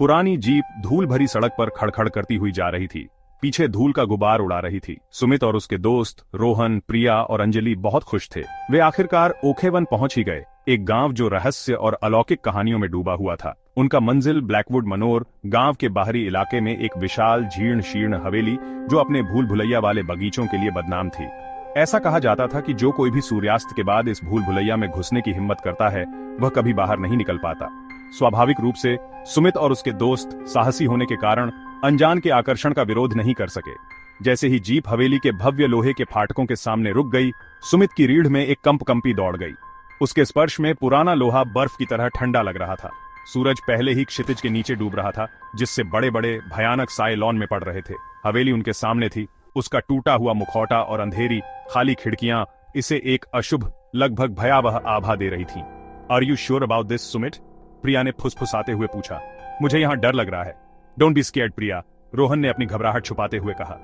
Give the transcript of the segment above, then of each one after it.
पुरानी जीप धूल भरी सड़क पर खड़खड़ करती हुई जा रही थी। पीछे धूल का गुबार उड़ा रही थी। सुमित और उसके दोस्त रोहन, प्रिया और अंजलि बहुत खुश थे। वे आखिरकार ओखेवन पहुंच ही गए, एक गांव जो रहस्य और अलौकिक कहानियों में डूबा हुआ था। उनका मंजिल ब्लैकवुड मनोर गांव के बाहरी इलाके में एक विशाल जीर्ण शीर्ण हवेली जो अपने भूल भुलैया वाले बगीचों के लिए बदनाम थी। ऐसा कहा जाता था कि जो कोई भी सूर्यास्त के बाद इस भूल भुलैया में घुसने की हिम्मत करता है वह कभी बाहर नहीं निकल पाता। स्वाभाविक रूप से सुमित और उसके दोस्त साहसी होने के कारण अनजान के आकर्षण का विरोध नहीं कर सके। जैसे ही जीप हवेली के भव्य लोहे के फाटकों के सामने रुक गई, सुमित की रीढ़ में एक कंपी दौड़ गई। उसके स्पर्श में पुराना लोहा बर्फ की तरह ठंडा लग रहा था। सूरज पहले ही क्षितिज के नीचे डूब रहा था, जिससे बड़े बड़े भयानक साए लॉन में पड़ रहे थे। हवेली उनके सामने थी, उसका टूटा हुआ मुखौटा और अंधेरी खाली खिड़कियां इसे एक अशुभ, लगभग भयावह आभा दे रही थीं। Are you sure about this Sumit? Priya ने फुसफुसाते हुए पूछा। मुझे यहाँ डर लग रहा है। डोंट बी स्कैर्ड प्रिया, रोहन ने अपनी घबराहट छुपाते हुए कहा।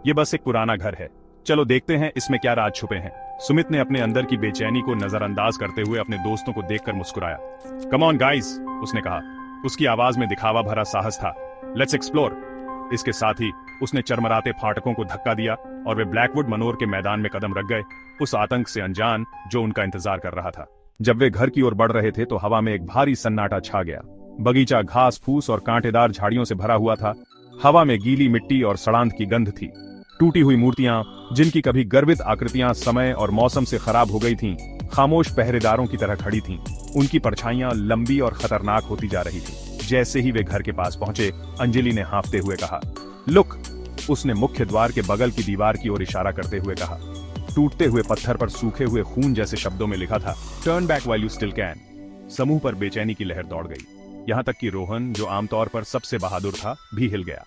यह बस एक पुराना घर है, चलो देखते हैं इसमें क्या राज छुपे हैं। सुमित ने अपने अंदर की बेचैनी को नजरअंदाज करते हुए अपने दोस्तों को देखकर मुस्कुराया। कम ऑन गाइस, उसने कहा। उसकी आवाज में दिखावा भरा साहस था। Let's explore. इसके साथ ही उसने चरमराते फाटकों को धक्का दिया और वे ब्लैकवुड मनोर के मैदान में कदम रख गए, उस आतंक से अनजान जो उनका इंतजार कर रहा था। जब वे घर की ओर बढ़ रहे थे तो हवा में एक भारी सन्नाटा छा गया। बगीचा घास फूस और कांटेदार झाड़ियों से भरा हुआ था। हवा में गीली मिट्टी और सड़ांत की गंध थी। टूटी हुई मूर्तियां, जिनकी कभी गर्वित आकृतियां समय और मौसम से खराब हो गई थीं, खामोश पहरेदारों की तरह खड़ी थीं। उनकी परछाइयां लंबी और खतरनाक होती जा रही थी। जैसे ही वे घर के पास पहुंचे, अंजलि ने हाँफते हुए कहा, लुक। उसने मुख्य द्वार के बगल की दीवार की ओर इशारा करते हुए कहा। टूटते हुए पत्थर पर सूखे हुए खून जैसे शब्दों में लिखा था, turn back while you still can. समूह पर बेचैनी की लहर दौड़ गई। यहां तक कि रोहन, जो आमतौर पर सबसे बहादुर था, भी हिल गया।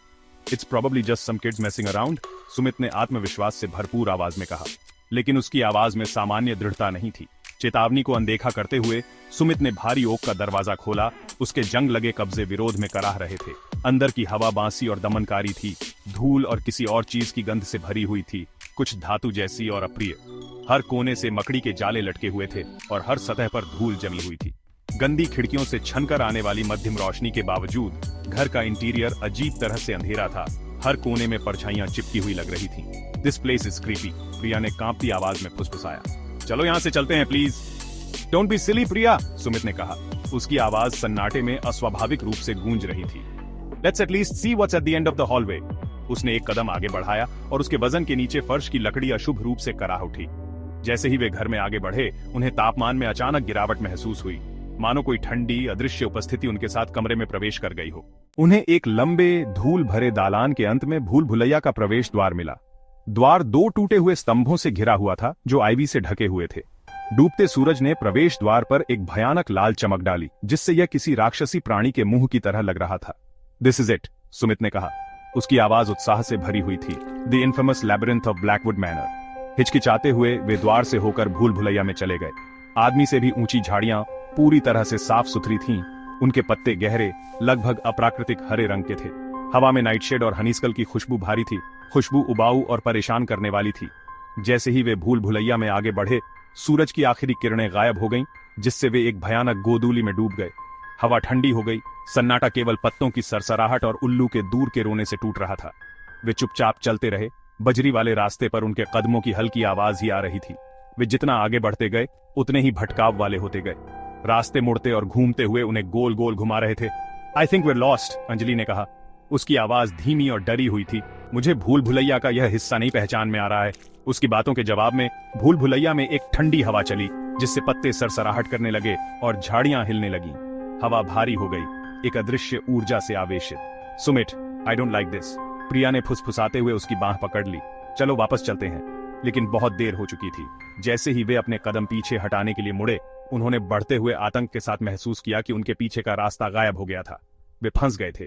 It's probably just some kids messing around, Sumit ने आत्मविश्वास से भरपूर आवाज में कहा। लेकिन उसकी आवाज में सामान्य दृढ़ता नहीं थी। चेतावनी को अनदेखा करते हुए सुमित ने भारी ओक का दरवाजा खोला। उसके जंग लगे कब्जे विरोध में कराह रहे थे। अंदर की हवा बांसी और दमनकारी थी। धूल और किसी और चीज की गंध से भरी हुई थी, कुछ धातु जैसी और अप्रिय। हर कोने से मकड़ी के जाले लटके हुए थे और हर सतह पर धूल जमी हुई थी। गंदी खिड़कियों से छनकर आने वाली मध्यम रोशनी के बावजूद घर का इंटीरियर अजीब तरह से अंधेरा था। हर कोने में परछाइयां चिपकी हुई लग रही थीं। दिस प्लेस इज क्रीपी, प्रिया ने कांपती आवाज में फुसफुसाया। चलो यहाँ से चलते हैं प्लीज। डोंट बी सिली प्रिया, सुमित ने कहा। उसकी आवाज सन्नाटे में अस्वाभाविक रूप से गूंज रही थी। Let's at least see what's at the end of the hallway. उसने एक कदम आगे बढ़ाया और उसके वजन के नीचे फर्श की लकड़ी अशुभ रूप से कराह उठी। जैसे ही वे घर में आगे बढ़े, उन्हें तापमान में अचानक गिरावट महसूस हुई, मानो कोई ठंडी अदृश्य उपस्थिति उनके साथ कमरे में प्रवेश कर गई हो। उन्हें एक लंबे धूल भरे दालान के अंत में भूल भुलैया का प्रवेश द्वार मिला। द्वार दो टूटे हुए स्तंभों से घिरा हुआ था जो आईवी से ढके हुए थे। डूबते सूरज ने प्रवेश द्वार पर एक भयानक लाल चमक डाली, जिससे यह किसी राक्षसी प्राणी के मुंह की तरह लग रहा था। दिस इज इट, सुमित ने कहा। उसकी आवाज उत्साह से भरी हुई थी। The infamous labyrinth of Blackwood manner. हिचकिचाते हुए वे द्वार से होकर भूल भुलैया में चले गए। आदमी से भी ऊंची झाड़ियां पूरी तरह से साफ सुथरी थीं। उनके पत्ते गहरे, लगभग अप्राकृतिक हरे रंग के थे। हवा में नाइटशेड और हनीसकल की खुशबू भारी थी। खुशबू उबाऊ और परेशान करने वाली थी। जैसे ही वे भूल भुलैया में आगे बढ़े, सूरज की आखिरी किरणें गायब हो गईं, जिससे वे एक भयानक गोदूली में डूब गए। हवा ठंडी हो गई। सन्नाटा केवल पत्तों की सरसराहट और उल्लू के दूर के रोने से टूट रहा था। वे चुपचाप चलते रहे। बजरी वाले रास्ते पर उनके कदमों की हल्की आवाज ही आ रही थी। वे जितना आगे बढ़ते गए, उतने ही भटकाव वाले होते गए। रास्ते मुड़ते और घूमते हुए उन्हें गोल गोल घुमा रहे थे। I think we're lost, Anjali ने कहा। उसकी आवाज धीमी और डरी हुई थी। मुझे भूल भुलैया का यह हिस्सा नहीं पहचान में आ रहा है। उसकी बातों के जवाब में भूल भुलैया में एक ठंडी हवा चली, जिससे पत्ते सरसराहट करने लगे और झाड़ियां हिलने लगीं। हवा भारी हो गई, एक अदृश्य ऊर्जा से आवेशित। Sumit, I don't like this, Priya ने फुसफुसाते हुए उसकी बांह पकड़ ली। चलो वापस चलते हैं। लेकिन बहुत देर हो चुकी थी। जैसे ही वे अपने कदम पीछे हटाने के लिए मुड़े, उन्होंने बढ़ते हुए आतंक के साथ महसूस किया कि उनके पीछे का रास्ता गायब हो गया था। वे फंस गए थे।